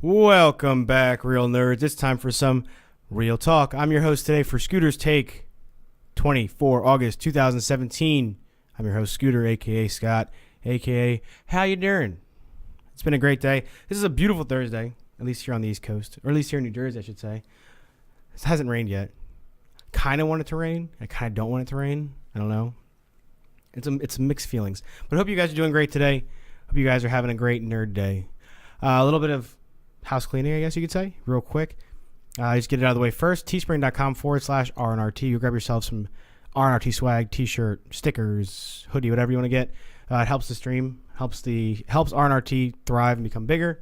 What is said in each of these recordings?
Welcome back, real nerds. It's time for some real talk. I'm your host today for Scooter's Take, 24 August 2017. I'm your host, Scooter, a.k.a. Scott, a.k.a. How you doing? It's been a great day. This is a beautiful Thursday, at least here on the East Coast, or at least here in New Jersey, I should say. It hasn't rained yet. Kind of want it to rain. I kind of don't want it to rain. I don't know. It's mixed feelings. But I hope you guys are doing great today. Hope you guys are having a great nerd day. A little bit of house cleaning, I guess you could say, real quick. Just get it out of the way first. Teespring.com/RNRT. You grab yourself some RNRT swag, t-shirt, stickers, hoodie, whatever you want to get. It helps the stream, helps RNRT thrive and become bigger.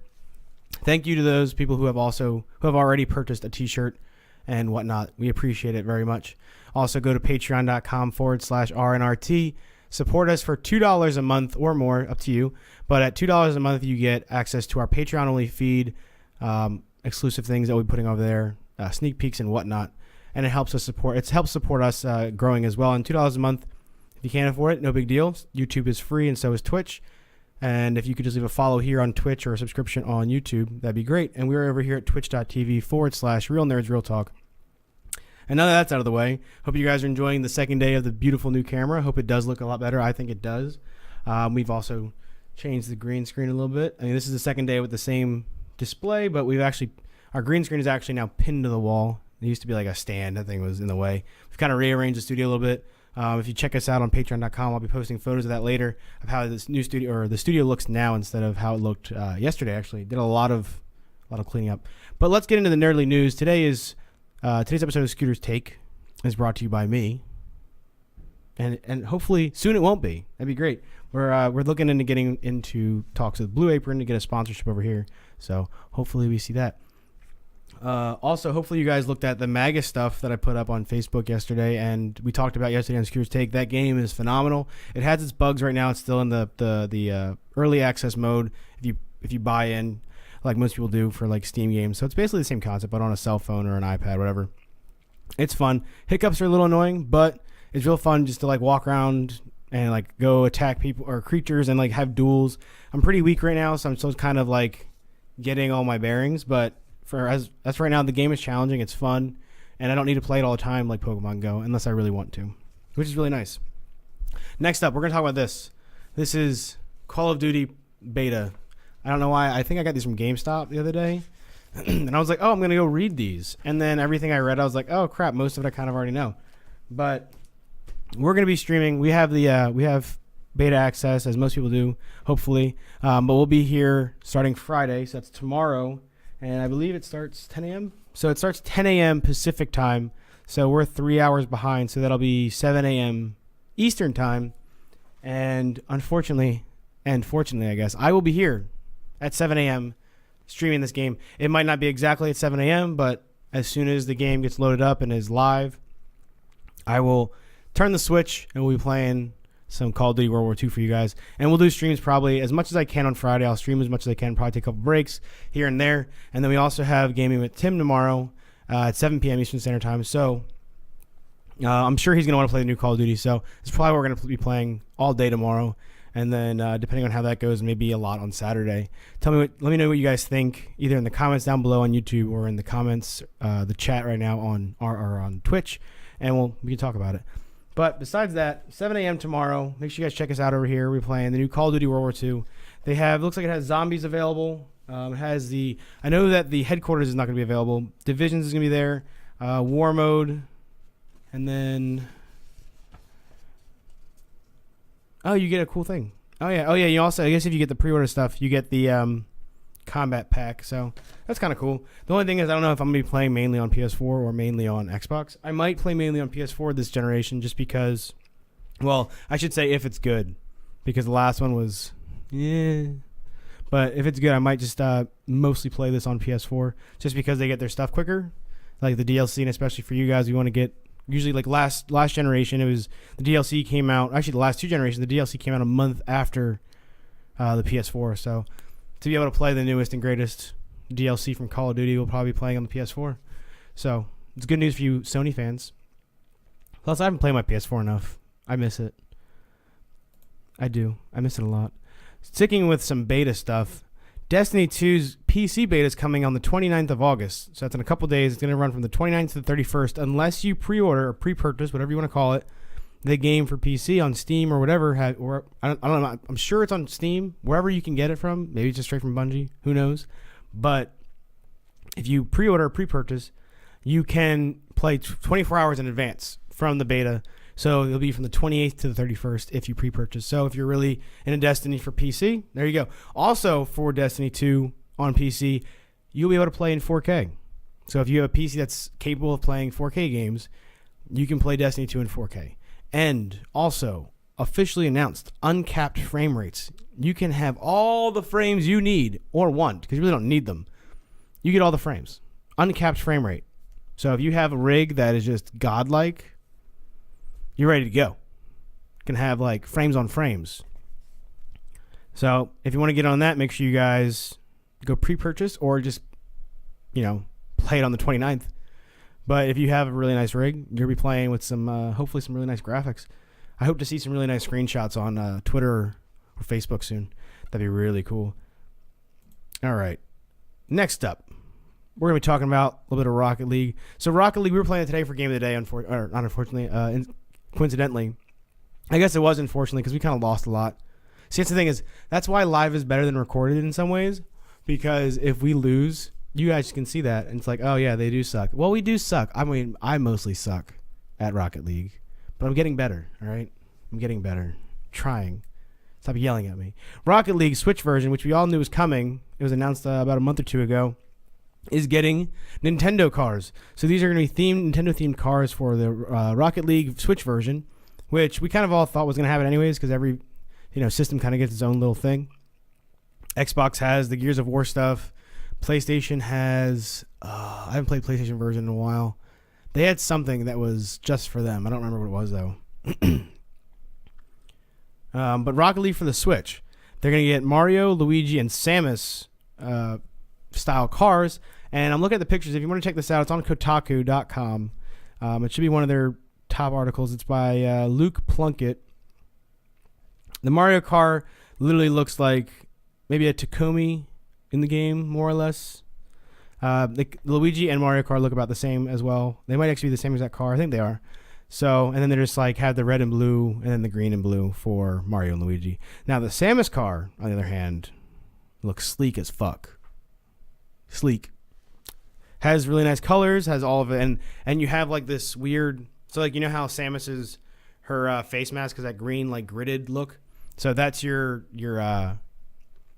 Thank you to those people who have already purchased a t-shirt and whatnot. We appreciate it very much. Also, go to patreon.com/RNRT. Support us for $2 a month or more, up to you. But at $2 a month, you get access to our Patreon-only feed, exclusive things that we'll be putting over there, sneak peeks and whatnot. And it helps us support us growing as well. And $2 a month, if you can't afford it, no big deal. YouTube is free, and so is Twitch. And if you could just leave a follow here on Twitch or a subscription on YouTube, that'd be great. And we're over here at twitch.tv/Real Nerds Real Talk. And now that that's out of the way, hope you guys are enjoying the second day of the beautiful new camera. Hope it does look a lot better. I think it does. We've also changed the green screen a little bit. I mean, this is the second day with the same display, but our green screen is actually now pinned to the wall. It used to be like a stand. That thing was in the way. We've kind of rearranged the studio a little bit. If you check us out on patreon.com, I'll be posting photos of that later of how this new studio, or the studio, looks now instead of how it looked yesterday. Actually, did a lot of cleaning up. But let's get into the nerdly news. Today's episode of Scooter's Take is brought to you by me, and hopefully soon it won't be. That'd be great. We're looking into getting into talks with Blue Apron to get a sponsorship over here. So hopefully we see that. Also, hopefully you guys looked at the MAGA stuff that I put up on Facebook yesterday, and we talked about yesterday on Scooter's Take. That game is phenomenal. It has its bugs right now. It's still in the early access mode. If you buy in, like most people do for like Steam games. So it's basically the same concept, but on a cell phone or an iPad, whatever. It's fun. Hiccups are a little annoying, but it's real fun just to like walk around and like go attack people or creatures and like have duels. I'm pretty weak right now, so I'm still kind of like getting all my bearings, but as right now, the game is challenging. It's fun, and I don't need to play it all the time like Pokemon Go unless I really want to, which is really nice. Next up, we're going to talk about this. This is Call of Duty beta. I don't know why. I think I got these from GameStop the other day, and I was like, oh, I'm going to go read these. And then everything I read, I was like, oh, crap, most of it I kind of already know. But we're going to be streaming. We have beta access, as most people do, hopefully. But we'll be here starting Friday, so that's tomorrow. And I believe it starts 10 a.m. So it starts 10 a.m. Pacific time. So we're 3 hours behind. So that'll be 7 a.m. Eastern time. And fortunately, I guess, I will be here at 7 a.m. streaming this game. It might not be exactly at 7 a.m., but as soon as the game gets loaded up and is live, I will turn the switch and we'll be playing some Call of Duty World War II for you guys. And we'll do streams probably as much as I can on Friday. I'll stream as much as I can, probably take a couple breaks here and there. And then we also have gaming with Tim tomorrow at 7 p.m. Eastern Standard Time. So I'm sure he's going to want to play the new Call of Duty. So it's probably what we're going to be playing all day tomorrow. And then depending on how that goes, maybe a lot on Saturday. Let me know what you guys think, either in the comments down below on YouTube or in the comments, the chat right now on Twitch. And we can talk about it. But besides that, 7 a.m. tomorrow. Make sure you guys check us out over here. We're llaying the new Call of Duty World War II. Looks like it has zombies available. It has I know that the headquarters is not going to be available. Divisions is going to be there. War mode. And then, you get a cool thing. Oh yeah. You also, I guess if you get the pre-order stuff, you get the combat pack. So that's kind of cool. The only thing is I don't know if I'm going to be playing mainly on PS4 or mainly on Xbox. I might play mainly on PS4 this generation just because, well, I should say if it's good, because the last one was, but if it's good, I might just mostly play this on PS4 just because they get their stuff quicker, like the DLC, and especially for you guys, you want to get, usually like last generation, it was the DLC came out, actually the last two generations, the DLC came out a month after the PS4, so to be able to play the newest and greatest DLC from Call of Duty, we'll probably be playing on the PS4. So it's good news for you Sony fans. Plus, I haven't played my PS4 enough. I miss it. I do. I miss it a lot. Sticking with some beta stuff, Destiny 2's PC beta is coming on the 29th of August. So that's in a couple days. It's going to run from the 29th to the 31st, unless you pre-order or pre-purchase, whatever you want to call it, the game for PC on Steam or whatever. I don't know. I'm sure it's on Steam, wherever you can get it from. Maybe it's just straight from Bungie. Who knows? But if you pre-order or pre-purchase, you can play 24 hours in advance from the beta. So it'll be from the 28th to the 31st if you pre-purchase. So if you're really into Destiny for PC, there you go. Also for Destiny 2 on PC, you'll be able to play in 4K. So if you have a PC that's capable of playing 4K games, you can play Destiny 2 in 4K. And also, officially announced, uncapped frame rates. You can have all the frames you need or want, because you really don't need them. You get all the frames. Uncapped frame rate. So if you have a rig that is just godlike, you're ready to go. You can have like frames on frames. So if you want to get on that, make sure you guys go pre-purchase or just, play it on the 29th. But if you have a really nice rig, you'll be playing with some, hopefully some really nice graphics. I hope to see some really nice screenshots on Twitter or Facebook soon. That'd be really cool. All right. Next up, we're going to be talking about a little bit of Rocket League. So Rocket League, we were playing it today for Game of the Day, not unfortunately, coincidentally. I guess it was unfortunately because we kind of lost a lot. See, that's the thing is, that's why live is better than recorded in some ways, because if we lose, you guys can see that, and it's like, oh yeah, they do suck. Well, we do suck. I mean, I mostly suck at Rocket League, but I'm getting better, all right? I'm getting better. Trying. Stop yelling at me. Rocket League Switch version, which we all knew was coming, it was announced about a month or two ago, is getting Nintendo cars. So these are going to be Nintendo-themed cars for the Rocket League Switch version, which we kind of all thought was going to happen anyways, because every system kind of gets its own little thing. Xbox has the Gears of War stuff. PlayStation has... I haven't played PlayStation version in a while. They had something that was just for them. I don't remember what it was, though. But Rocket League for the Switch. They're going to get Mario, Luigi, and Samus style cars. And I'm looking at the pictures. If you want to check this out, it's on Kotaku.com. It should be one of their top articles. It's by Luke Plunkett. The Mario car literally looks like maybe a Takumi in the game, more or less. The Luigi and Mario car look about the same as well. They might actually be the same exact car. I think they are. So, and then they just like have the red and blue and then the green and blue for Mario and Luigi. Now the Samus car, on the other hand, looks sleek as fuck. Sleek. Has really nice colors, has all of it, and you have like this weird, so like how Samus's her face mask is that green like gridded look. So that's your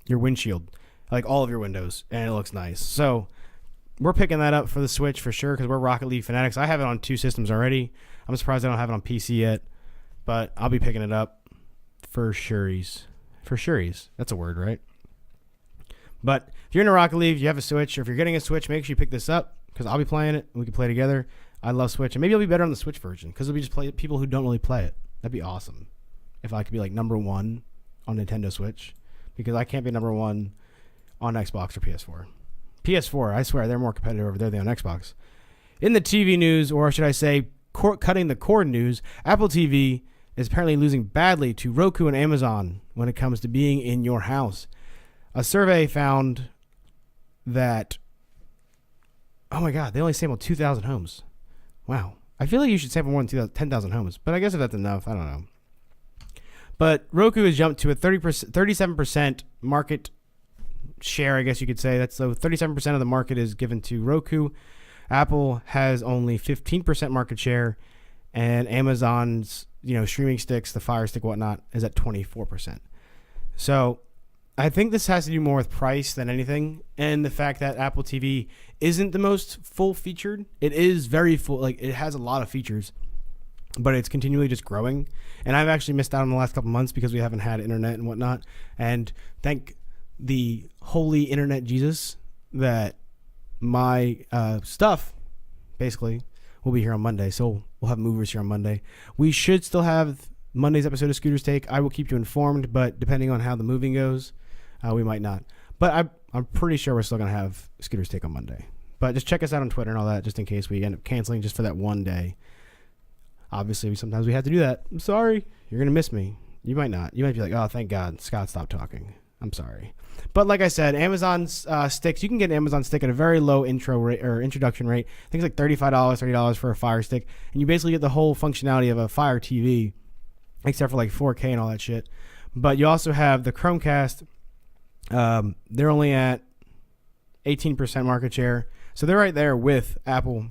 windshield, like all of your windows, and it looks nice. So we're picking that up for the Switch for sure because we're Rocket League fanatics. I have it on 2 systems already. I'm surprised I don't have it on PC yet, but I'll be picking it up for surees. For surees. That's a word, right? But if you're in a Rocket League, you have a Switch, or if you're getting a Switch, make sure you pick this up because I'll be playing it and we can play together. I love Switch, and maybe it'll be better on the Switch version because it'll be just people who don't really play it. That'd be awesome if I could be like number one on Nintendo Switch, because I can't be number one on Xbox or PS4. PS4, I swear, they're more competitive over there than on Xbox. In the TV news, or should I say, cutting the cord news, Apple TV is apparently losing badly to Roku and Amazon when it comes to being in your house. A survey found that, oh my God, they only sampled 2,000 homes. Wow. I feel like you should sample more than 10,000 homes, but I guess if that's enough, I don't know. But Roku has jumped to a 37% market share, I guess you could say. That's so 37% of the market is given to Roku. Apple has only 15% market share, and Amazon's streaming sticks, the Fire Stick, whatnot, is at 24%. So I think this has to do more with price than anything, and the fact that Apple TV isn't the most full-featured. It is very full, like it has a lot of features, but it's continually just growing. And I've actually missed out on the last couple months because we haven't had internet and whatnot. And thank the holy internet Jesus that my stuff basically will be here on Monday. So we'll have movers here on Monday. We should still have Monday's episode of Scooter's Take. I will keep you informed, but depending on how the moving goes, we might not. But I'm pretty sure we're still going to have Scooter's Take on Monday. But just check us out on Twitter and all that just in case we end up canceling just for that one day. Obviously, sometimes we have to do that. I'm sorry. You're going to miss me. You might not. You might be like, oh, thank God, Scott stopped talking. I'm sorry. But like I said, Amazon's sticks, you can get an Amazon stick at a very low intro rate or introduction rate. I think it's like $35, $30 for a Fire Stick. And you basically get the whole functionality of a Fire TV, except for like 4K and all that shit. But you also have the Chromecast. They're only at 18% market share. So they're right there with Apple.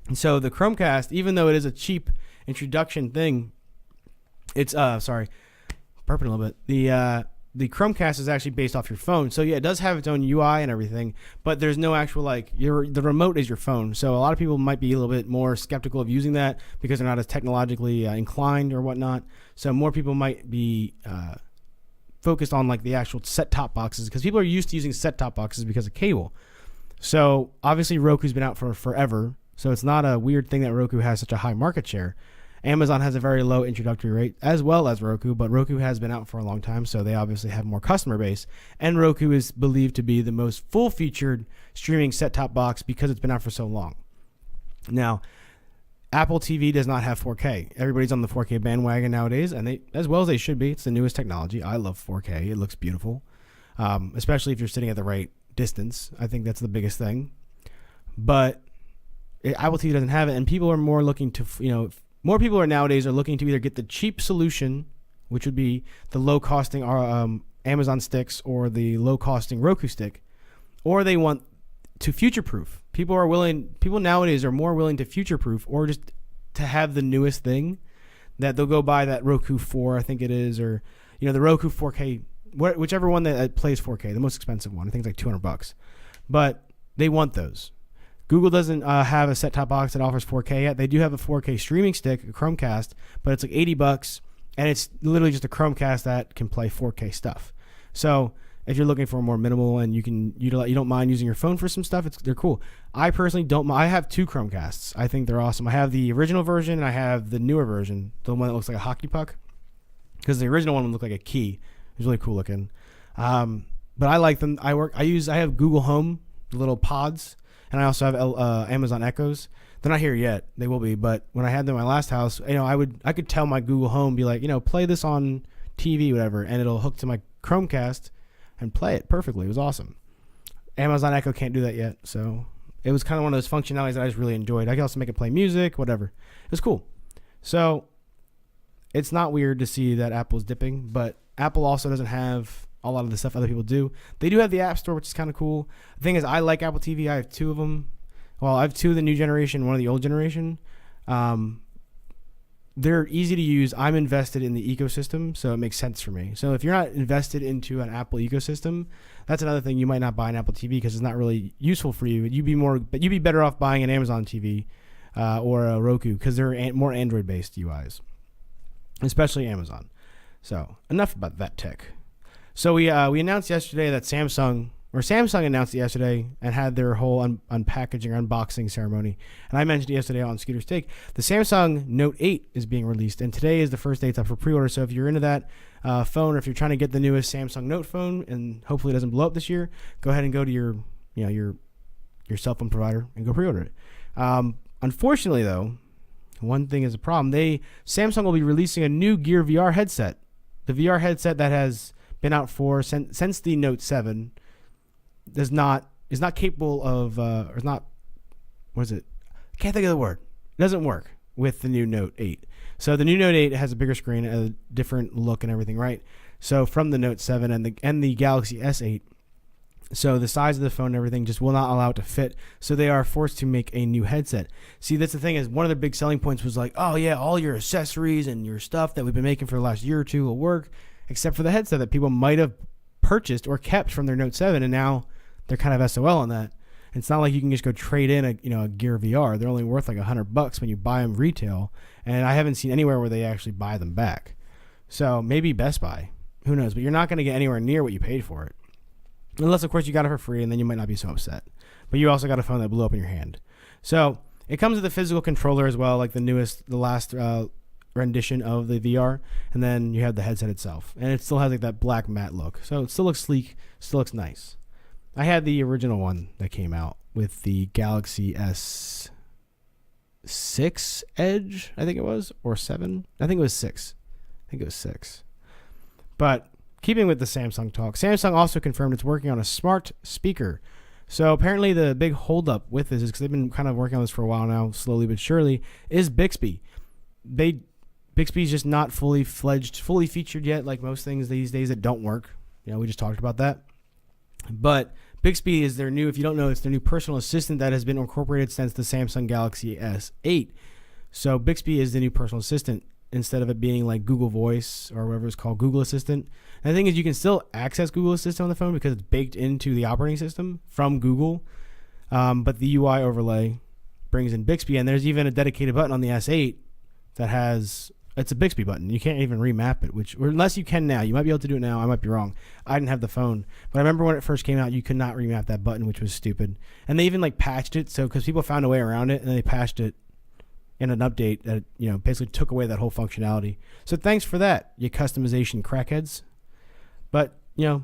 And so the Chromecast, even though it is a cheap introduction thing, it's, burping a little bit. The Chromecast is actually based off your phone. So yeah, it does have its own UI and everything, but there's no actual the remote is your phone. So a lot of people might be a little bit more skeptical of using that because they're not as technologically inclined or whatnot. So more people might be focused on like the actual set-top boxes because people are used to using set-top boxes because of cable. So obviously Roku's been out for forever. So it's not a weird thing that Roku has such a high market share. Amazon has a very low introductory rate as well as Roku, but Roku has been out for a long time, so they obviously have more customer base. And Roku is believed to be the most full-featured streaming set-top box because it's been out for so long. Now, Apple TV does not have 4K. Everybody's on the 4K bandwagon nowadays, and they, as well as they should be. It's the newest technology. I love 4K. It looks beautiful, especially if you're sitting at the right distance. I think that's the biggest thing. But Apple TV doesn't have it, and people are more looking to, more people are nowadays looking to either get the cheap solution, which would be the low-costing Amazon sticks or the low-costing Roku stick, or they want to future-proof. People nowadays are more willing to future-proof or just to have the newest thing that they'll go buy that Roku 4, I think it is, or the Roku 4K, whichever one that plays 4K, the most expensive one. I think it's like $200, but they want those. Google doesn't have a set-top box that offers 4K yet. They do have a 4K streaming stick, a Chromecast, but it's like $80, and it's literally just a Chromecast that can play 4K stuff. So if you're looking for more minimal and you don't mind using your phone for some stuff, they're cool. I personally don't. I have two Chromecasts. I think they're awesome. I have the original version and I have the newer version, the one that looks like a hockey puck, because the original one looked like a key. It was really cool looking. But I like them. I have Google Home, the little pods. And I also have Amazon Echoes. They're not here yet. They will be. But when I had them in my last house, I could tell my Google Home, be like, play this on TV, whatever, and it'll hook to my Chromecast and play it perfectly. It was awesome. Amazon Echo can't do that yet. So it was kind of one of those functionalities that I just really enjoyed. I could also make it play music, whatever. It was cool. So it's not weird to see that Apple's dipping, but Apple also doesn't have a lot of the stuff other people do. They do have the App Store, which is kind of cool. The thing is, I like Apple TV. I have two of them. Well, I have two of the new generation, one of the old generation. They're easy to use. I'm invested in the ecosystem, so it makes sense for me. So if you're not invested into an Apple ecosystem, that's another thing. You might not buy an Apple TV because it's not really useful for you. You'd be better off buying an Amazon TV or a Roku because they're more Android-based UIs, especially Amazon. So enough about that tech. So we announced yesterday that Samsung announced it yesterday and had their whole unpackaging or unboxing ceremony. And I mentioned it yesterday on Scooter's Take. The Samsung Note 8 is being released, and today is the first day it's up for pre-order. So if you're into that phone, or if you're trying to get the newest Samsung Note phone, and hopefully it doesn't blow up this year, go ahead and go to your cell phone provider and go pre-order it. Unfortunately, though, one thing is a problem. Samsung will be releasing a new Gear VR headset. The VR headset that has been out since the Note 7 is not capable of what is it? I can't think of the word. It doesn't work with the new Note 8. So the new Note 8 has a bigger screen, a different look and everything, right? So from the Note 7 and the Galaxy S8, so the size of the phone and everything just will not allow it to fit. So they are forced to make a new headset. See, that's the thing, is one of the big selling points was like, oh yeah, all your accessories and your stuff that we've been making for the last year or two will work, except for the headset that people might have purchased or kept from their Note 7, and now they're kind of SOL on that. It's not like you can just go trade in a Gear VR. They're only worth like $100 when you buy them retail, and I haven't seen anywhere where they actually buy them back. So maybe Best Buy, who knows? But you're not going to get anywhere near what you paid for it, unless of course you got it for free, and then you might not be so upset. But you also got a phone that blew up in your hand. So it comes with a physical controller as well, like the last rendition of the VR, and then you have the headset itself, and it still has like that black matte look, so it still looks sleek, still looks nice. I had the original one that came out with the Galaxy S6 6 edge, I think it was, or 7. I think it was 6. But keeping with the Samsung talk, Samsung also confirmed it's working on a smart speaker. So apparently the big holdup with this is because they've been kind of working on this for a while now, slowly but surely, is Bixby. Bixby's just not fully featured yet, like most things these days that don't work. We just talked about that. But Bixby is their new, if you don't know, it's their new personal assistant that has been incorporated since the Samsung Galaxy S8. So Bixby is the new personal assistant instead of it being like Google Voice or whatever it's called, Google Assistant. And the thing is, you can still access Google Assistant on the phone because it's baked into the operating system from Google. But the UI overlay brings in Bixby, and there's even a dedicated button on the S8 that has, it's a Bixby button. You can't even remap it, or unless you can now. You might be able to do it now. I might be wrong. I didn't have the phone. But I remember when it first came out, you could not remap that button, which was stupid. And they even like patched it, so because people found a way around it, and they patched it in an update that basically took away that whole functionality. So thanks for that, you customization crackheads. But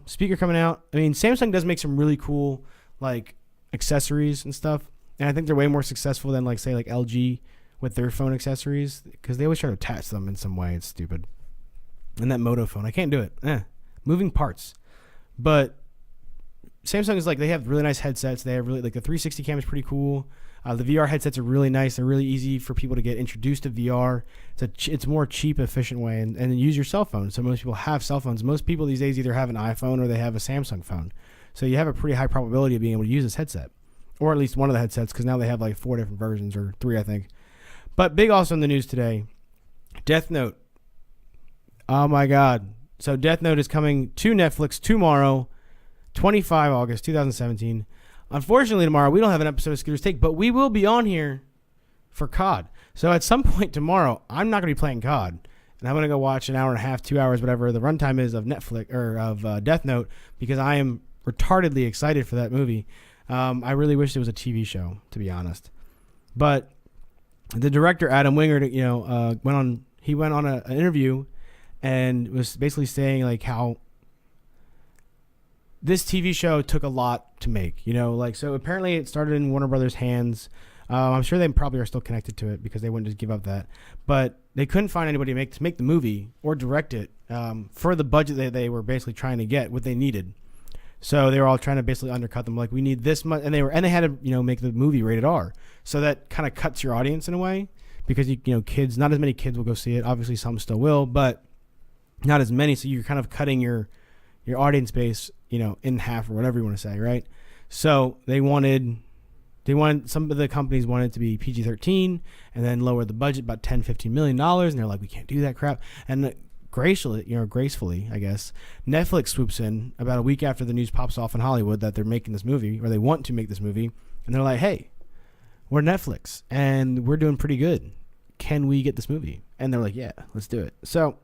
speaker coming out. I mean, Samsung does make some really cool like accessories and stuff, and I think they're way more successful than like LG with their phone accessories, because they always try to attach them in some way. It's stupid. And that Moto phone, I can't do it. Moving parts. But Samsung is like, they have really nice headsets. They have really, like, the 360 cam is pretty cool. The VR headsets are really nice. They're really easy for people to get introduced to VR. It's a more cheap, efficient way, and use your cell phone. So most people have cell phones. Most people these days either have an iPhone or they have a Samsung phone. So you have a pretty high probability of being able to use this headset, or at least one of the headsets, because now they have like 4 different versions, or 3, I think. But big also in the news today, Death Note. Oh my God. So Death Note is coming to Netflix tomorrow, 25 August 2017. Unfortunately, tomorrow we don't have an episode of Scooter's Take, but we will be on here for COD. So at some point tomorrow, I'm not going to be playing COD, and I'm going to go watch an hour and a half, 2 hours, whatever the runtime is of Netflix or of Death Note, because I am retardedly excited for that movie. I really wish it was a TV show, to be honest. But the director Adam Wingard, went on an interview and was basically saying like how this TV show took a lot to make, so apparently it started in Warner Brothers' hands. I'm sure they probably are still connected to it because they wouldn't just give up that, but they couldn't find anybody to make the movie or direct it for the budget that they were basically trying to get what they needed. So they were all trying to basically undercut them, like, we need this much, and they had to make the movie rated R. So that kind of cuts your audience in a way, because kids, not as many kids will go see it. Obviously, some still will, but not as many. So you're kind of cutting your audience base, in half, or whatever you want to say, right? So they wanted some of the companies wanted it to be PG-13 and then lower the budget about $10-15 million, and they're like, we can't do that crap. And gracefully, I guess, Netflix swoops in about a week after the news pops off in Hollywood that they're making this movie, or they want to make this movie, and they're like, hey, we're Netflix and we're doing pretty good. Can we get this movie? And they're like, yeah, let's do it. So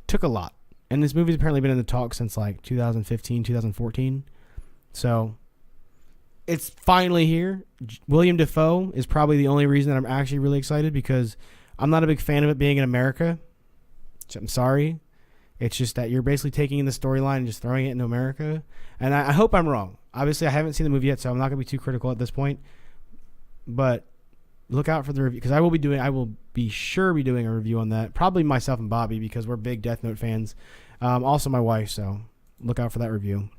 took a lot. And this movie's apparently been in the talks since like 2015, 2014. So it's finally here. William Dafoe is probably the only reason that I'm actually really excited, because I'm not a big fan of it being in America. I'm sorry. It's just that you're basically taking in the storyline and just throwing it into America. And I hope I'm wrong. Obviously, I haven't seen the movie yet, so I'm not going to be too critical at this point. But look out for the review, because I will be sure be doing a review on that. Probably myself and Bobby, because we're big Death Note fans. Also my wife, so look out for that review.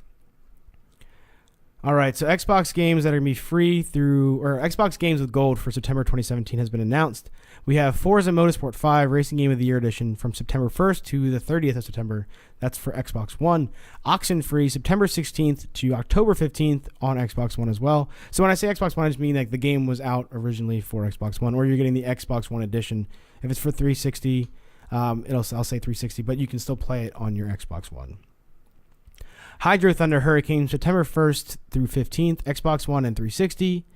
All right, so Xbox games that are going to be free Xbox games with gold for September 2017 has been announced. We have Forza Motorsport 5 Racing Game of the Year Edition from September 1st to the 30th of September. That's for Xbox One. Oxenfree September 16th to October 15th on Xbox One as well. So when I say Xbox One, I just mean like the game was out originally for Xbox One, or you're getting the Xbox One edition. If it's for 360, I'll say 360, but you can still play it on your Xbox One. Hydro Thunder Hurricane September 1st through 15th, Xbox One and 360.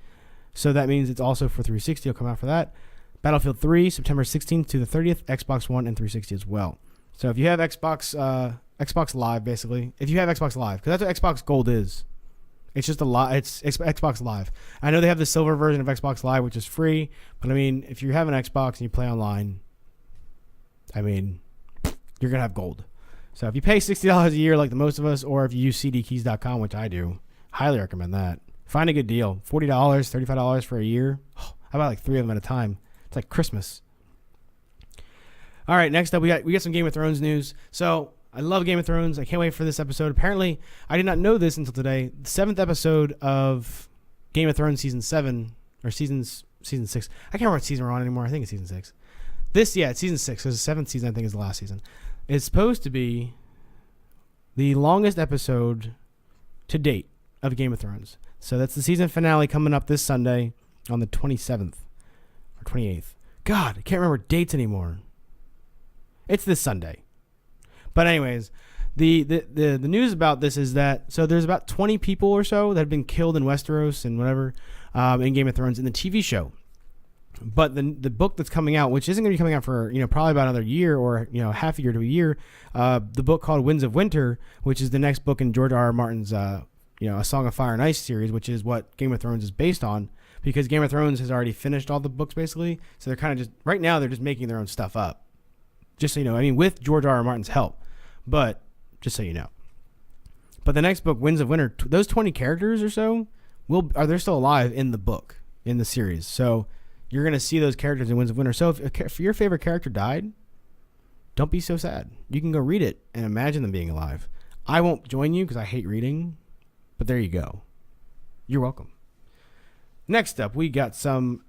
So that means it's also for 360. It'll come out for that. Battlefield 3 September 16th to the 30th, Xbox One and 360 as well. So if you have Xbox Live, basically, if you have Xbox Live, because that's what Xbox Gold is. It's just it's Xbox Live. I know they have the silver version of Xbox Live, which is free, but I mean, if you have an Xbox and you play online, I mean, you're gonna have gold. So if you pay $60 a year like the most of us, or if you use cdkeys.com, which I do, highly recommend that. Find a good deal. $40, $35 for a year. I buy like 3 of them at a time. It's like Christmas. All right, next up we got some Game of Thrones news. So I love Game of Thrones. I can't wait for this episode. Apparently, I did not know this until today. The 7th episode of Game of Thrones season 7 or season 6. I can't remember what season we're on anymore. I think it's season 6. It's season 6. So the 7th season I think is the last season. It's supposed to be the longest episode to date of Game of Thrones. So that's the season finale coming up this Sunday on the 27th or 28th. God, I can't remember dates anymore. It's this Sunday. But anyways, the news about this is that, so there's about 20 people or so that have been killed in Westeros and whatever in Game of Thrones in the TV show. But the book that's coming out, which isn't going to be coming out for probably about another year or half a year to a year, the book called Winds of Winter, which is the next book in George R.R. Martin's A Song of Fire and Ice series, which is what Game of Thrones is based on, because Game of Thrones has already finished all the books basically. So they're kind of just right now they're just making their own stuff up. Just so you know, I mean, with George R.R. Martin's help, but just so you know. But the next book, Winds of Winter, those 20 characters or so they're still alive in the book, in the series. So you're going to see those characters in Winds of Winter. So if your favorite character died, don't be so sad. You can go read it and imagine them being alive. I won't join you because I hate reading, but there you go. You're welcome. Next up, we got some.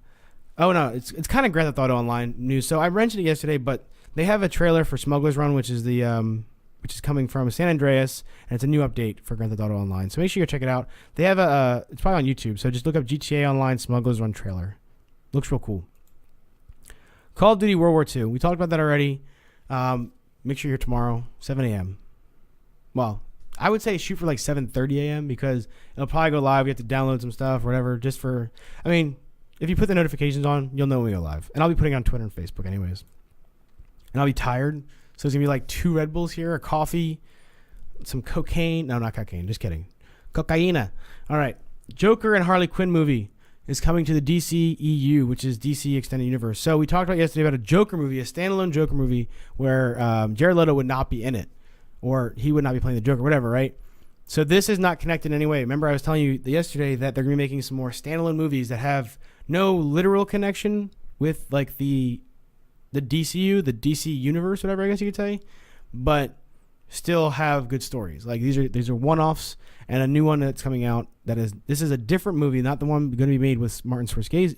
Oh no, it's kind of Grand Theft Auto Online news. So I mentioned it yesterday, but they have a trailer for Smuggler's Run, which is which is coming from San Andreas, and it's a new update for Grand Theft Auto Online. So make sure you go check it out. They have it's probably on YouTube. So just look up GTA Online Smuggler's Run trailer. Looks real cool. Call of Duty World War II. We talked about that already. Make sure you're tomorrow, 7 a.m. Well, I would say shoot for like 7:30 a.m. because it'll probably go live. You have to download some stuff or whatever. If you put the notifications on, you'll know when we go live. And I'll be putting it on Twitter and Facebook anyways. And I'll be tired. So it's going to be like 2 Red Bulls here, a coffee, some cocaine. No, not cocaine. Just kidding. Cocaina. All right. Joker and Harley Quinn movie is coming to the DC EU, which is DC Extended Universe. So we talked about yesterday about a Joker movie, a standalone Joker movie where Jared Leto would not be in it, or he would not be playing the Joker, whatever, right? So this is not connected in any way. Remember I was telling you yesterday that they're going to be making some more standalone movies that have no literal connection with like the DCU, the DC universe, whatever I guess you could say, but still have good stories. Like these are one-offs, and a new one that's coming out this is a different movie, not the one going to be made with Martin Scorsese.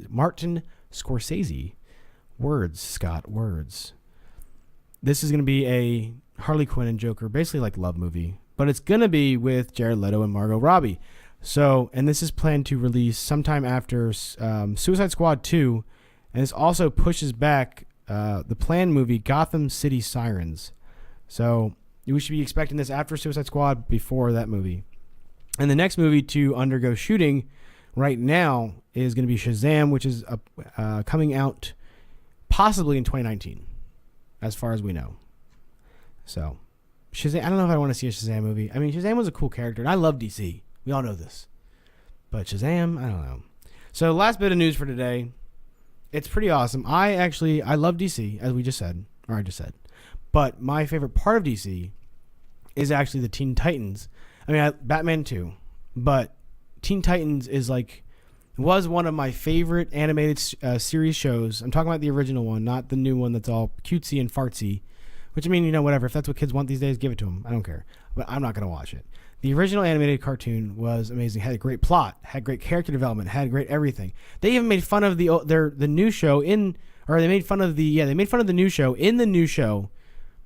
Words, Scott, words. This is going to be a Harley Quinn and Joker, basically like love movie, but it's going to be with Jared Leto and Margot Robbie. So, and this is planned to release sometime after Suicide Squad 2, and this also pushes back the planned movie Gotham City Sirens. So we should be expecting this after Suicide Squad, before that movie. And the next movie to undergo shooting right now is going to be Shazam, which is coming out possibly in 2019, as far as we know. So Shazam, I don't know if I want to see a Shazam movie. I mean, Shazam was a cool character, and I love DC. We all know this. But Shazam, I don't know. So last bit of news for today. It's pretty awesome. I love DC, as we just said, or I just said. But my favorite part of DC is actually the Teen Titans. I mean, Batman too. But Teen Titans was one of my favorite animated series shows. I'm talking about the original one, not the new one that's all cutesy and fartsy. Which, I mean, whatever. If that's what kids want these days, give it to them. I don't care. But I'm not going to watch it. The original animated cartoon was amazing. Had a great plot, had great character development, had great everything. They even made fun of the new show they made fun of the new show in the new show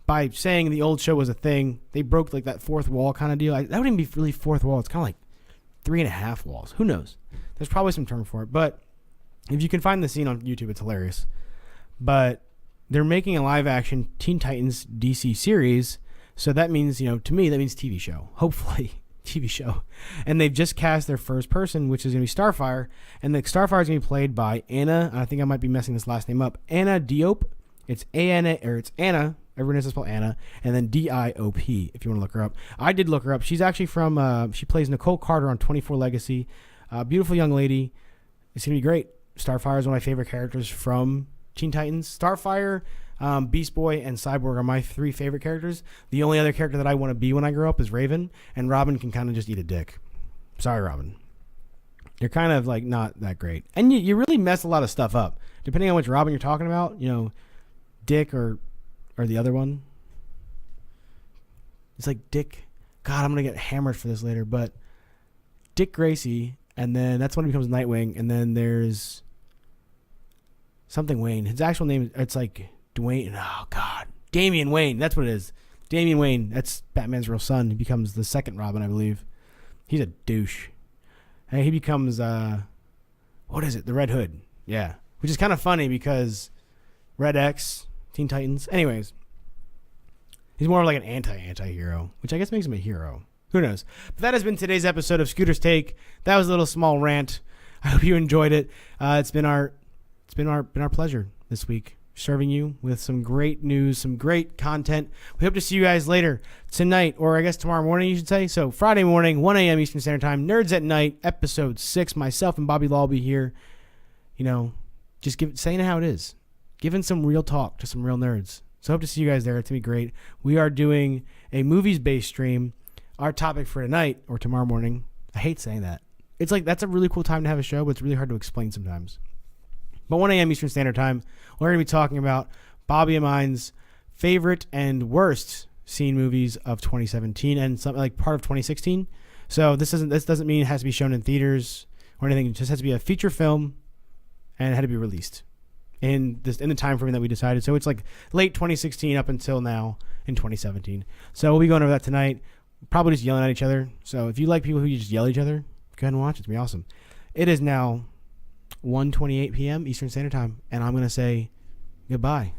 by saying the old show was a thing. They broke like that fourth wall kind of deal. That wouldn't even be really fourth wall. It's kind of like 3.5 walls. Who knows? There's probably some term for it. But if you can find the scene on YouTube, it's hilarious. But they're making a live action Teen Titans DC series. So that means, to me, that means TV show. Hopefully, TV show. And they've just cast their first person, which is going to be Starfire. And the Starfire is going to be played by Anna. I think I might be messing this last name up. Anna Diop. It's Anna. Everyone knows to spell Anna. And then Diop, if you want to look her up. I did look her up. She's actually from, she plays Nicole Carter on 24 Legacy. Beautiful young lady. It's going to be great. Starfire is one of my favorite characters from Teen Titans. Starfire, Beast Boy, and Cyborg are my 3 favorite characters. The only other character that I want to be when I grow up is Raven, and Robin can kind of just eat a dick. Sorry, Robin. They're kind of like not that great. And you really mess a lot of stuff up. Depending on which Robin you're talking about, Dick or the other one. It's like Dick. God, I'm going to get hammered for this later. But Dick Gracie, and then that's when he becomes Nightwing. And then there's something Wayne. His actual name, it's like Dwayne. Oh, God. Damian Wayne. That's what it is. Damian Wayne. That's Batman's real son. He becomes the second Robin, I believe. He's a douche. Hey, he becomes, what is it? The Red Hood. Yeah. Which is kind of funny because Red X, Teen Titans. Anyways. He's more like an anti-hero, which I guess makes him a hero. Who knows? But that has been today's episode of Scooter's Take. That was a little small rant. I hope you enjoyed it. It's been our pleasure this week, serving you with some great news, some great content. We hope to see you guys later tonight, or I guess tomorrow morning, you should say. So Friday morning, 1 a.m. Eastern Standard Time, Nerds at Night, episode 6. Myself and Bobby Law will be here. Just saying it how it is, giving some real talk to some real nerds. So hope to see you guys there. It's going to be great. We are doing a movies-based stream. Our topic for tonight or tomorrow morning, I hate saying that. It's like that's a really cool time to have a show, but it's really hard to explain sometimes. But 1 a.m. Eastern Standard Time, we're going to be talking about Bobby and mine's favorite and worst seen movies of 2017 and something like part of 2016. So this doesn't mean it has to be shown in theaters or anything. It just has to be a feature film and it had to be released in the time frame that we decided. So it's like late 2016 up until now in 2017. So we'll be going over that tonight. Probably just yelling at each other. So if you like people who just yell at each other, go ahead and watch it. It's going to be awesome. It is now 1:28 p.m. Eastern Standard Time, and I'm going to say goodbye.